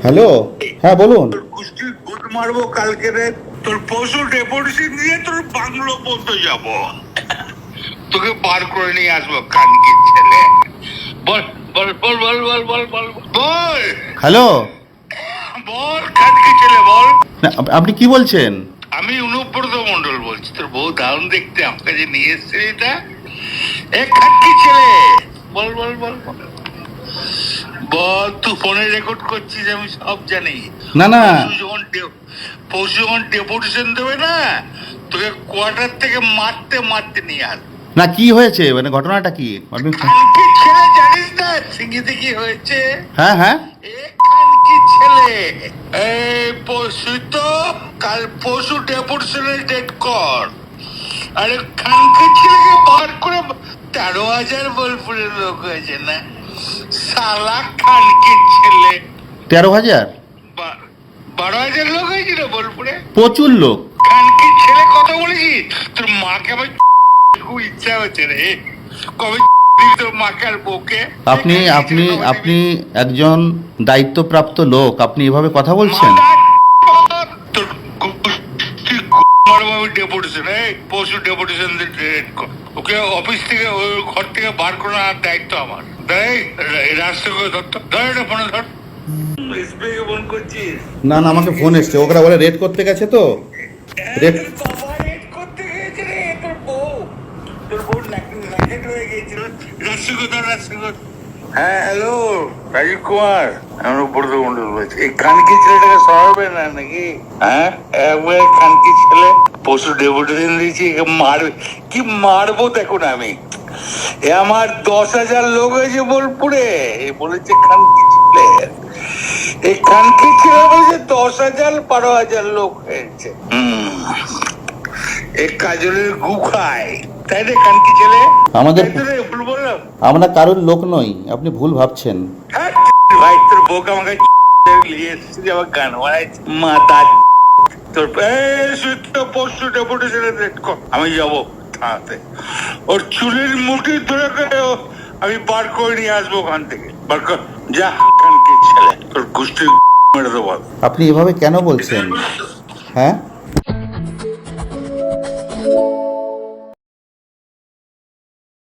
Hello, হ্যাঁ বলুন। তোর কুস্তি গুড মারবো কালকে রে। তোর পশু ডেপুটেশন দিয়ে তোর বাংলো পর্যন্ত যাব, তোকে বার করে নিয়ে আসবো কানকির ছেলে। বল বল বল বল বল বল বল বল হ্যালো, বল কানকির ছেলে বল। না, আপনি কি বলছেন? আমি অনুব্রত মন্ডল বলছি। তোর বউ দারুণ দেখতে, আমাকে যে নিয়ে এসছে এটা। এ কানকির ছেলে বল বল বল বল বল। তুই ফোনে রেকর্ড করছিস, আমি সব জানি। না না, পরশু যখন ডেপুটেশন দেবে না, তোকে কোয়ার্টার থেকে মারতে মারতে নিয়ে আস। না কি হয়েছে, মানে ঘটনাটা কি আপনি? খানকির ছেলে জানিস না সিঙ্গিতে কি হয়েছে? হ্যাঁ হ্যাঁ, এ খানকির ছেলে, এই পরশু তো কাল পরশু ডেপুটেশনের ডেট কর। আরে খানকির ছেলেকে বার করে 13,000 বোলপুরের লোক হয়েছে না সালা খানকির ছেলে। 13,000? 12,000 লোক হয়েছিল বোলপুরে। প্রচুর লোক। খানকির ছেলে কথা বলেছিস? তোর মাকে আমার খুব ইচ্ছা হচ্ছে রে। কবে দিবি তোর মাকে আর বউকে? আপনি আপনি আপনি একজন দায়িত্বপ্রাপ্ত লোক, আপনি এভাবে কথা বলছেন? তোর ডেপুটেশন, এই পরশু ডেপুটেশন ওকে অফিস থেকে ওই ঘর থেকে বার করে আনার দায়িত্ব আমার। রাস্তা করে ধরতো, ধর এটা ফোনে ধর। ফোন করছিস? না না, আমাকে ফোন এসছে, ওরা বলে রেড করতে গেছে তো। রেড করতে গিয়েছে রে তোর বউ। তোর বউ নাকেট হয়ে গিয়েছিল। হ্যাঁ হ্যালো, রাজীব কুমার, আমি অনুব্রত মন্ডল বলছি। এই খানকি ছেলেটাকে সরাবে না নাকি? হ্যাঁ, একবার খানকি ছেলে পশু ডেপুটেশন দিয়েছি, একে মারবে। কি মারবো দেখুন আমি। এ আমার 10,000 লোক হয়েছে বোলপুরে, এ বলেছে খানকি ছেলে। এই খানকি ছেলে বলেছে 10,000 12,000 লোক হয়েছে। এই কাজলের গু খায়, তাই রে খানকি ছেলে? আমাদের ভুল বললাম? আমরা কারোর লোক নই, আপনি ভুল ভাবছেন। ভাই তোর বউকে আমাকে নিয়ে এসেছি, আমার গান বানাইছে মাতা। তোর পরশু ডেপুটেশনের ডেট কর, আমি যাবো থানাতে। ওর চুলের মুঠি ধরে করে আমি বার করে নিয়ে আসবো ওখান থেকে। বার কর যা খানকির ছেলে, তোর গোষ্ঠীর মেরে দেবো। আপনি এভাবে কেন বলছেন? হ্যাঁ,